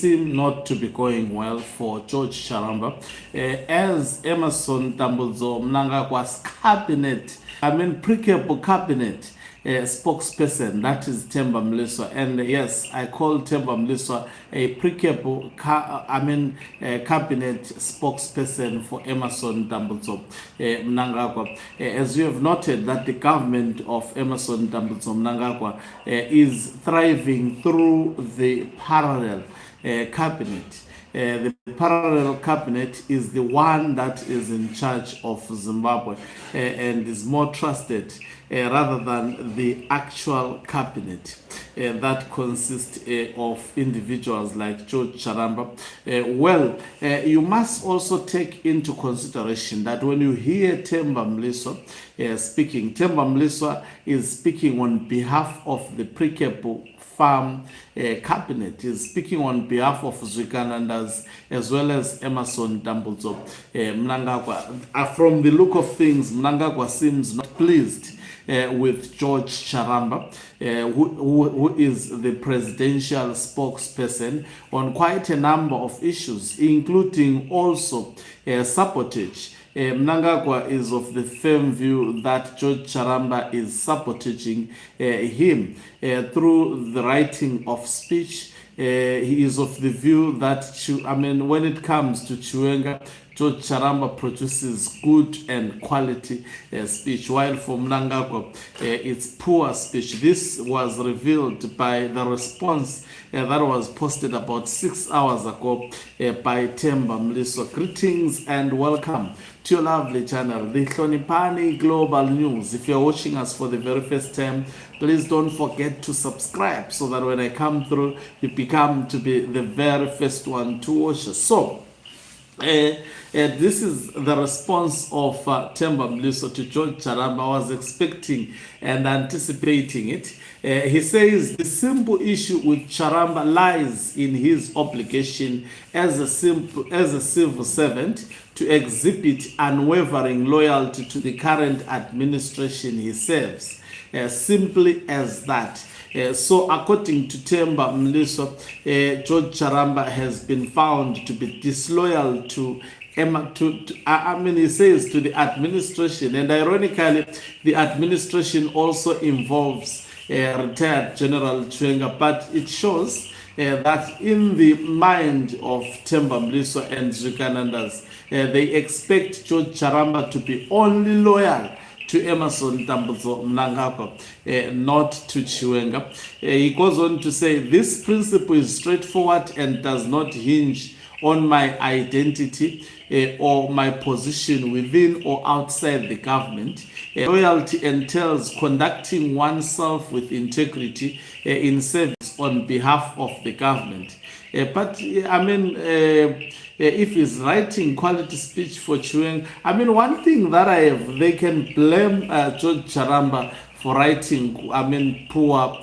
seem not to be going well for George Charamba, as Emerson Tambudzo Mnangagwa's cabinet, pre-cable cabinet spokesperson, that is Themba Mliswa. And yes, I call Themba Mliswa a pre-cable cabinet spokesperson for Emerson Tambudzo Mnangagwa. As you have noted, that the government of Emerson Tambudzo Mnangagwa is thriving through the parallel cabinet. The parallel cabinet is the one that is in charge of Zimbabwe and is more trusted rather than the actual cabinet that consists of individuals like George Charamba. You must also take into consideration that when you hear Themba Mliswa speaking, Themba Mliswa is speaking on behalf of the pre-cable farm cabinet, is speaking on behalf of Zwikanandas as well as Emerson Tambudzo Mnangagwa. From the look of things, Mnangagwa seems not pleased with George Charamba, who is the presidential spokesperson on quite a number of issues, including also sabotage. Mnangagwa is of the firm view that George Charamba is sabotaging him through the writing of speech. He is of the view that, when it comes to Chiwenga, George Charamba produces good and quality speech, while for Mnangagwa, it's poor speech. This was revealed by the response that was posted about 6 hours ago by Themba Mliswa. Greetings and welcome to your lovely channel, the Hlonipani Global News. If you're watching us for the very first time, please don't forget to subscribe so that when I come through, you become to be the very first one to watch us. So, this is the response of Themba Mliswa to George Charamba. I was expecting and anticipating it. He says the simple issue with Charamba lies in his obligation as a civil servant to exhibit unwavering loyalty to the current administration he serves. Simple as that. So according to Themba Mliswa, George Charamba has been found to be disloyal to he says to the administration, and ironically, the administration also involves retired General Chiwenga, but it shows that in the mind of Themba Mliswa and Zwikanandas, they expect George Charamba to be only loyal to Emerson Tambudzo Mnangagwa, not to Chiwenga. He goes on to say, this principle is straightforward and does not hinge on my identity or my position within or outside the government. Loyalty entails conducting oneself with integrity in service on behalf of the government. If he's writing quality speech for Chiwenga, one thing that they can blame George Charamba for writing, poor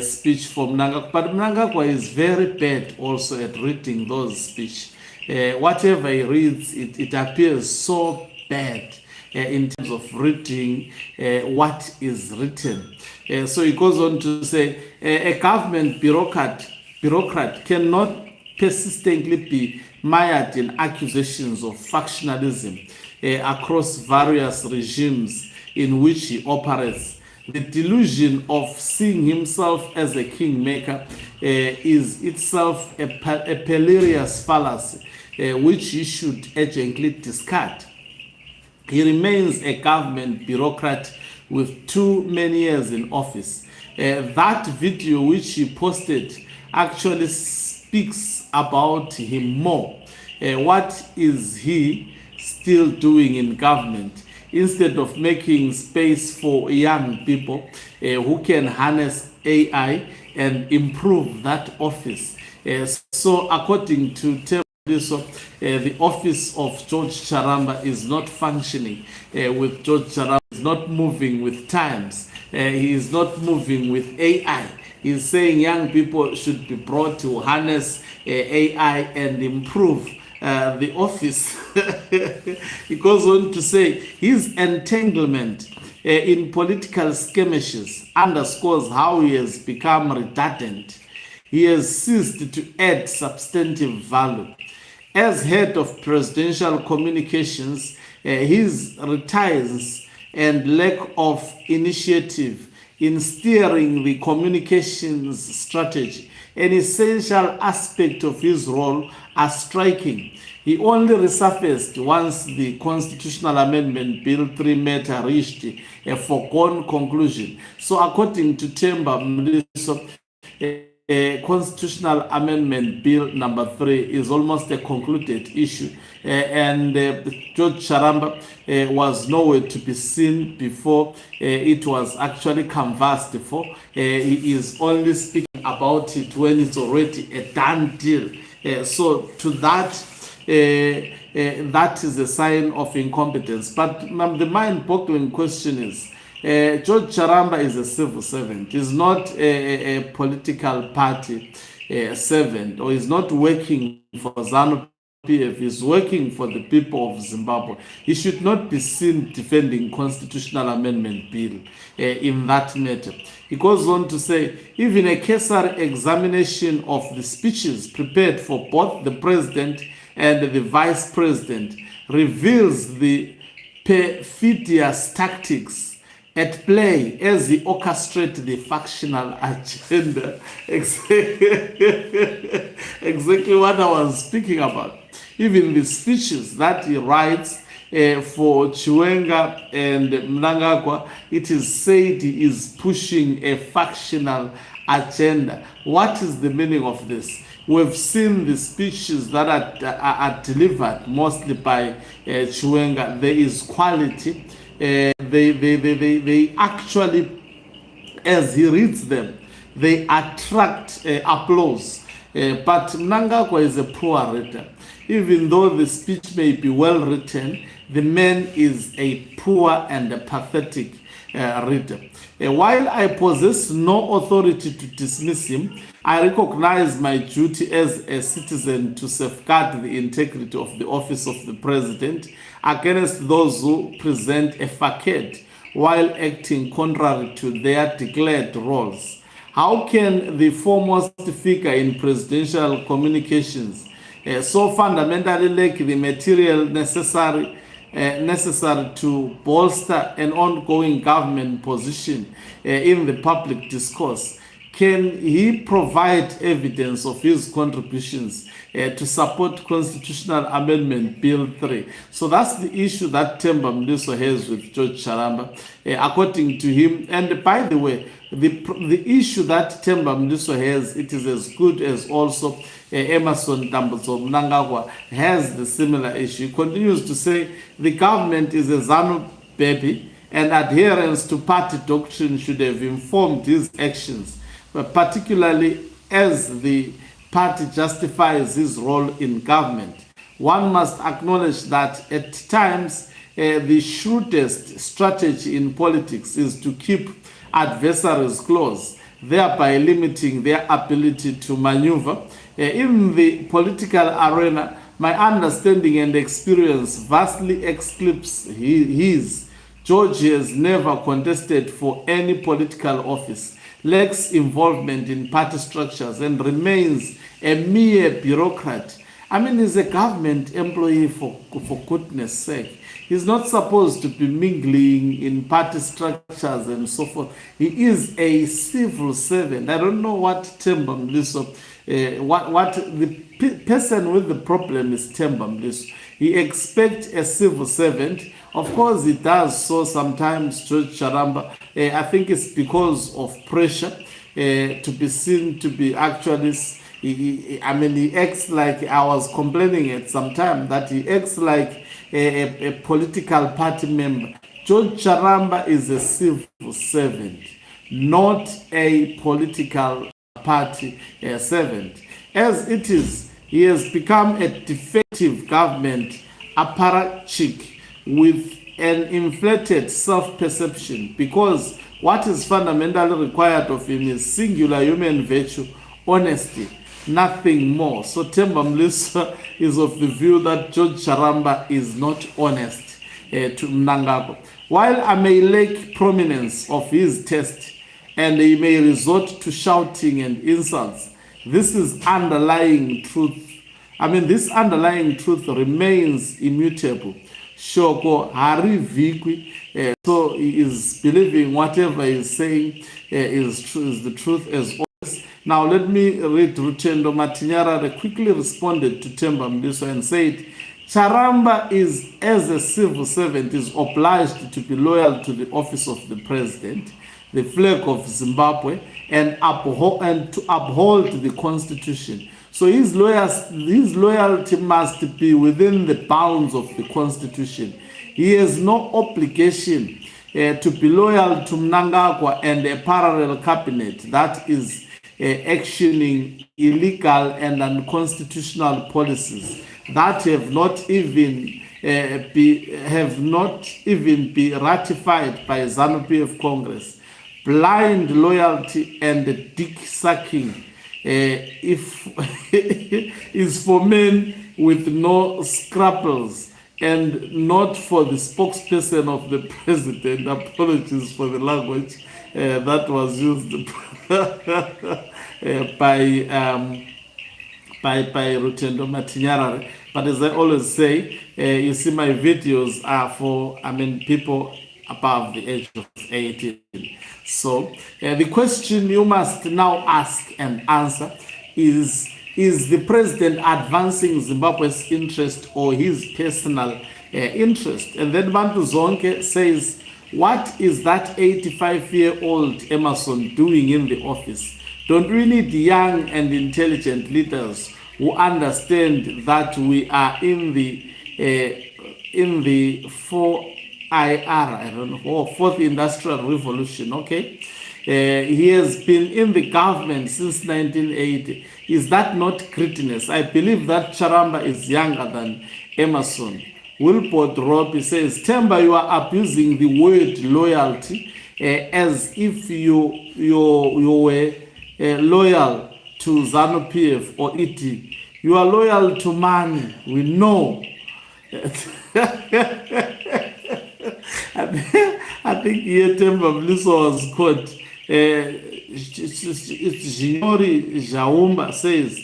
speech for Mnangagwa. But Mnangagwa is very bad also at reading those speech. Whatever he reads, it appears so bad in terms of reading what is written. So he goes on to say, a government bureaucrat cannot persistently be mired in accusations of factionalism across various regimes in which he operates. The delusion of seeing himself as a kingmaker is itself a hilarious fallacy, which he should urgently discard. He remains a government bureaucrat with too many years in office. That video which he posted actually speaks about him more. What is he still doing in government? Instead of making space for young people who can harness AI and improve that office. So according to Themba Mliswa, the office of George Charamba is not functioning with George Charamba. Is not moving with times. He is not moving with AI. He's saying young people should be brought to harness AI and improve the office. He goes on to say his entanglement in political skirmishes underscores how he has become redundant. he has ceased to add substantive value. As head of presidential communications, his retires and lack of initiative in steering the communications strategy, an essential aspect of his role, are striking. He only resurfaced once the Constitutional Amendment Bill 3 matter reached a foregone conclusion. So according to Themba Mliso, Constitutional Amendment Bill number 3 is almost a concluded issue, and George Charamba was nowhere to be seen before it was actually canvassed for. He is only speaking about it when it's already a done deal. So to that, that is a sign of incompetence. But the mind-boggling question is, George Charamba is a civil servant. He's not a political party servant, or he's not working for ZANU-PF. He's working for the people of Zimbabwe. He should not be seen defending Constitutional Amendment Bill in that matter. He goes on to say, even a cursory examination of the speeches prepared for both the president and the vice president reveals the perfidious tactics at play as he orchestrates the factional agenda. Exactly what I was speaking about. Even the speeches that he writes for Chiwenga and Mnangagwa, it is said he is pushing a factional agenda. What is the meaning of this? We've seen the speeches that are delivered mostly by Chiwenga. There is quality. They actually, as he reads them, they attract applause. But Mnangagwa is a poor reader. Even though the speech may be well written, the man is a poor and a pathetic reader. While I possess no authority to dismiss him, I recognize my duty as a citizen to safeguard the integrity of the office of the president against those who present a facade while acting contrary to their declared roles. How can the foremost figure in presidential communications so fundamentally lack the material necessary to bolster an ongoing government position in the public discourse? Can he provide evidence of his contributions to support Constitutional Amendment Bill 3? So that's the issue that Themba Mliso has with George Charamba, according to him. And by the way, the issue that Themba Mliso has, it is as good as also Emmerson Mnangagwa has the similar issue. He continues to say the government is a ZANU baby, and adherence to party doctrine should have informed his actions, but particularly as the party justifies his role in government. One must acknowledge that at times the shrewdest strategy in politics is to keep adversaries close, thereby limiting their ability to maneuver. In the political arena, my understanding and experience vastly eclipse his. George has never contested for any political office, lacks involvement in party structures, and remains a mere bureaucrat. I mean, he's a government employee for goodness sake. He's not supposed to be mingling in party structures and so forth. He is a civil servant. I don't know what Themba Mliso, what the person with the problem is Themba Mliso. He expects a civil servant. Of course, he does so sometimes, George Charamba. I think it's because of pressure to be seen to be actually. He acts like, I was complaining at some time that he acts like a political party member. George Charamba is a civil servant, not a political party servant. As it is, he has become a defective government apparatchik with an inflated self-perception, because what is fundamentally required of him is singular human virtue, honesty, nothing more. So Themba Mliso is of the view that George Charamba is not honest to Mnangagwa. While I may lack prominence of his test and he may resort to shouting and insults, This is underlying truth. I mean, this underlying truth remains immutable. Shoko Hari Vikwi, so he is believing whatever he is saying is true, is the truth as always. Now let me read Rutendo Matinyara quickly responded to Themba Mliso and said, Charamba is, as a civil servant, is obliged to be loyal to the office of the president, the flag of Zimbabwe, and to uphold the constitution. So his loyalty must be within the bounds of the constitution. He has no obligation to be loyal to Mnangagwa and a parallel cabinet that is actioning illegal and unconstitutional policies that have not even been ratified by ZANU-PF Congress. Blind loyalty and dick sucking is for men with no scruples and not for the spokesperson of the president. Apologies for the language that was used by Rutendo Matinyara. But as I always say, you see my videos are for, people above the age of 18. So the question you must now ask and answer is the president advancing Zimbabwe's interest or his personal interest? And then Bantu Zonke says, what is that 85-year-old Emerson doing in the office? Don't we need young and intelligent leaders who understand that we are in the fourth industrial revolution? Okay, he has been in the government since 1980. Is that not greatness? I believe that Charamba is younger than Emerson. Wilport Robbie says, Themba, you are abusing the word loyalty as if you were loyal to ZANU-PF or ET. You are loyal to money. We know. I think here Themba Mliso was caught. It's Jinori Jaumba says,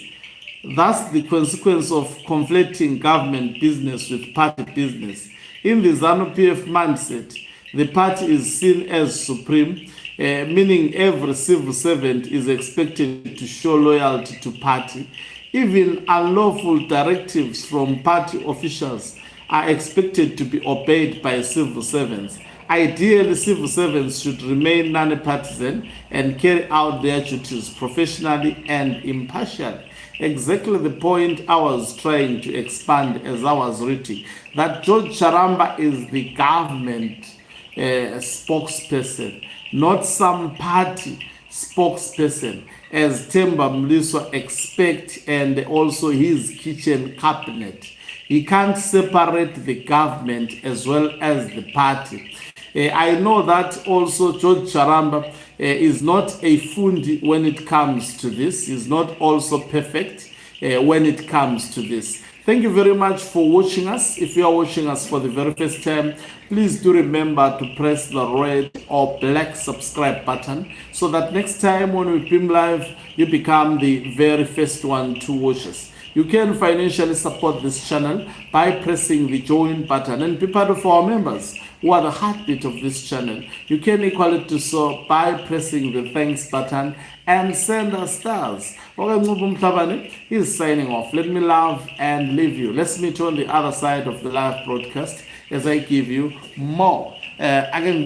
that's the consequence of conflating government business with party business. In the ZANU-PF mindset, the party is seen as supreme, meaning every civil servant is expected to show loyalty to party. Even unlawful directives from party officials are expected to be obeyed by civil servants. Ideally, civil servants should remain non-partisan and carry out their duties professionally and impartially. Exactly the point I was trying to expand as I was reading, that George Charamba is the government spokesperson, not some party spokesperson, as Themba Mliso expects, and also his kitchen cabinet. He can't separate the government as well as the party. I know that also George Charamba is not a fundi when it comes to this. He's not also perfect when it comes to this. Thank you very much for watching us. If you are watching us for the very first time, please do remember to press the red or black subscribe button so that next time when we beam live, you become the very first one to watch us. You can financially support this channel by pressing the join button and be part of our members who are the heartbeat of this channel. You can equally do so by pressing the thanks button and send us stars. He's signing off. Let me love and leave you. Let's meet on the other side of the live broadcast as I give you more. Again,